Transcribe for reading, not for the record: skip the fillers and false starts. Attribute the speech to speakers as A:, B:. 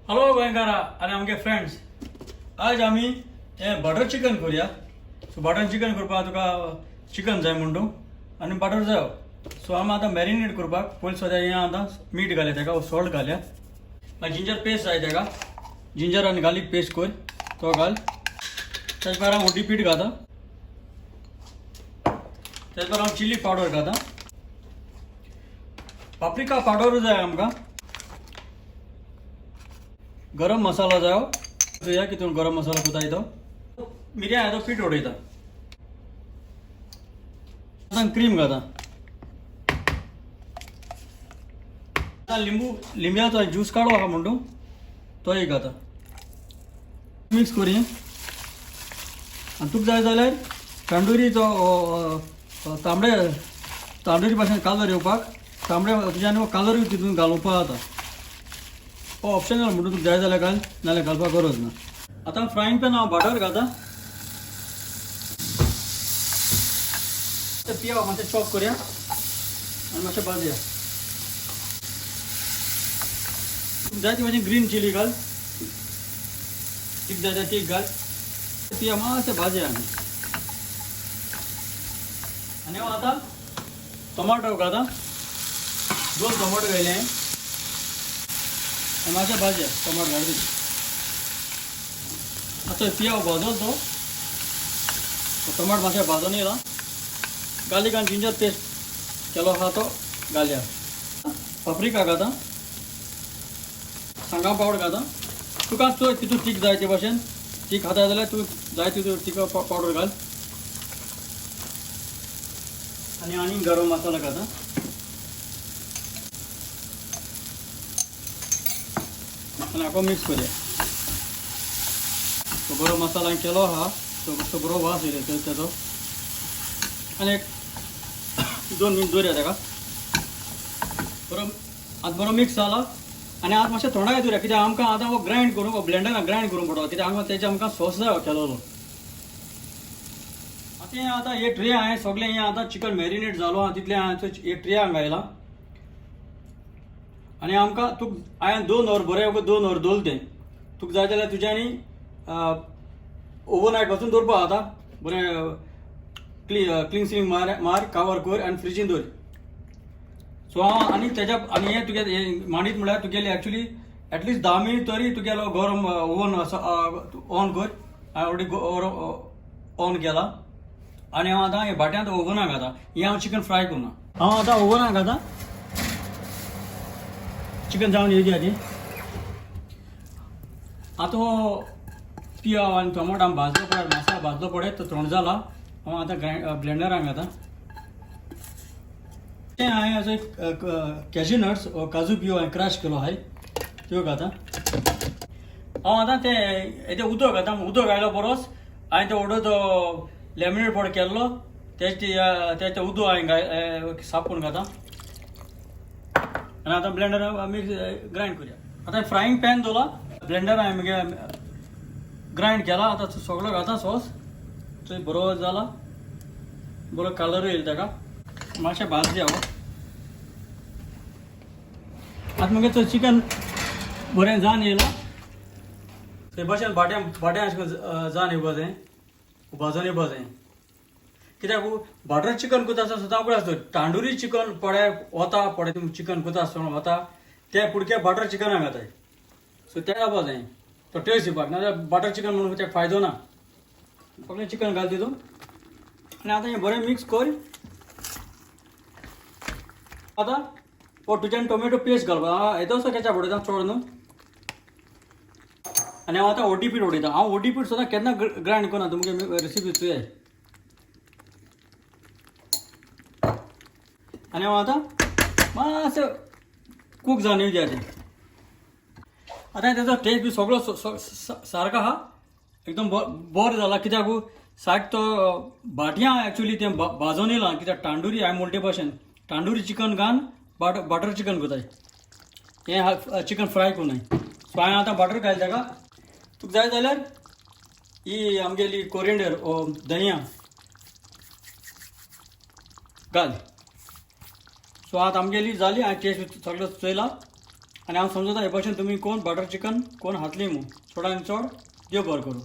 A: Hello गोंयकारा आनी आमगे friends, आज आमी हे बटर चिकन करूया. सो बटर चिकन करपाक तुका चिकन जाय म्हणटू आनी बटर जाय. सो आमी आतां मॅरिनेट करपाक पयलीं सद्या हें आतां मीठ घाल्या तेका, सॉल्ट घाल्या, मागीर जिंजर पेस्ट जाय तेका, जिंजर आनी गार्लीक पेस्ट कर, तो घाल. तेज भायर हांव ओटी पीठ घाता, तेज भायर हांव चिली पावडर घाता, पाप्रिका पावडर जाय आमकां, गरम मसाला जायो. या कितून गरम मसाला कोताय तो, मिरयां येदो पीठ उडयता, आतां क्रीम घाता, आतां लिंब्याचो ज्यूस काडो आहा म्हणटू तो एक घाता, मिक्स करी. आनी तुका जाय जाल्यार तांदुरीचो तांदुरी भाशेन कालर येवपाक तांबडे तुज्यान कालरूय तितून घालूंक जाता. हो ऑप्शनल म्हणून तुका जाय जाल्यार घाल, नाल्यार घालपाक गरज ना. आतां फ्रायंग पॅन हांव बटर घाता, पिया मातशें चॉप करया आनी मातशें भाजया. तुका जाय ती मातशी ग्रीन चिली घाल, तीक जाय जाल्यार तीक घाल, पिया मातशें भाजया. आनी हांव आतां टोमाटो घाता, 2 टोमाटो घायले हांवें, मातशें भाजया टोमाटो घाल. आतां पिया भाजलो तो टोमाटो मातशें भाजून येयला. गार्लीक आनी जिंजर पेस्ट केलो आहा तो घालया. पाप्रिका घाता, सांगा पावडर घाता, तुका चड तितून तीख जाय ते भाशेन तीख खाता जाल्यार तूं जाय तितून तीख पावडर घाल. आनी गरम मसाला घाता, आनी हाका मिक्स करूया. तो गरम मसाला केलो आहा तो बरो वास येयले तेजो. आनी एक 2 मिनट दवरया तेका. आतां बरो मिक्स जाला. आनी आतां मातशें थोडाय दवरया, कित्याक आमकां आतां हो ग्रायंड करूंक ब्लेंडरान ग्रायंड करूंक पडटलो, कित्याक तेजे आमकां सॉस जाय केलोलो. आतां हे ट्रे हांवें सगळें हें आतां चिकन मॅरिनेट जालो आहा तितलें हांवें एक ट्रे हांगा घायला. आनी आमकां हांवें 2 वर बरें 2 वर दवरलें. तुका जाय जाल्यार तुज्यांनी ओवरनायट वचून दवरपा जाता. बरें क्लीन सीलिंग मार कवर कर आनी फ्रिजीन दवर. सो हांव आनी तेज्या आनी हें तुगे मांडीत म्हळ्यार तुगेलें एक्चुली एटलिस्ट 10 मिनट तरी तुगेलो गरम ओवन ऑन कर. हांवें ऑलरेडी ऑन केला. आनी हांव आतां हें भाट्यांत ओवनाक घाता. हें हांव चिकन फ्राय करना, हांव आतां ओवनाक घाता. चिकन जावन येयली आदी. आतां हो पिया आनी टोमाटो भाजलो पळय, मसाला भाजलो पळय तो थंड जाला. हांव आतां ब्लेंडरान घाता. तें हांवें असो एक कॅज्यू नट्स काजू बियो हांवें क्रश केलो आहाय त्यो घाता. हांव आतां तें उदक घाता. उदक घायलो बरोस. हांवें तो व्हडलो तो लॅमिनेट बोर्ड केल्लो तें उदक हांवें साफ करून घाता. आनी आतां ब्लेंडरान मिक्स ग्रायंड करूया. आतां फ्रायंग पॅन दवरला, ब्लेंडर हांवें मगे ग्रायंड केला. आतां सगळो घाता सॉस. थंय बरो जाला, बरो कलर येयला तेका. मातशें भाजया हांव. आतां मगे तो चिकन बरें जावन येयला. ते भाशेन भाट्या अशें करून जावन येवपा जाय, भाजून येवपा जाय. कित्याक बटर चिकन करता आसतना सुद्दां पळय आसता तांदुरी चिकन पळय वता पळय तुमी चिकन करता आसतना वता ते कुडके बटर चिकनाक घाताय. सो तें जावपा जाय तो टेस्ट येवपाक, नाजाल्यार बटर चिकन म्हणून तेका फायदो ना. सगळें चिकन घाल तितून आनी आतां हें बरें मिक्स कर. आतां हो तुज्यान टोमॅटो पेस्ट घालपा येदो असो केचप उडयता चड न्हू. आनी हांव आतां ओटी पीठ उडयता. हांव ओटी पीठ सुद्दां केन्ना ग्रायंड करना, तुमगे रेसिपी चोय. आनी हांव आतां मातशें कूक जावन येवं जाय तें. आतां तेजो टेस्ट बी सगळो सारको आहा, एकदम बरो जाला. कित्याक सायड तो भाटयां एक्चुली तें भाजून येयलां. कित्याक तांदुरी हांवें म्हणटे भाशेन तांदुरी चिकन घान बटर चिकन करताय. हें चिकन फ्राय करूनाय. सो हांवें आतां बटर घायल तेका. तुका जाय जाल्यार ही आमगेली कोरिएंडर धनिया घाल. सो आतां आमगेली जाली. हांवें टेस्ट सगळो चयला. आनी हांव समजता हे भाशेन तुमी कोण बटर चिकन कोण खातली मू चड आनी चड देव बरें करूं.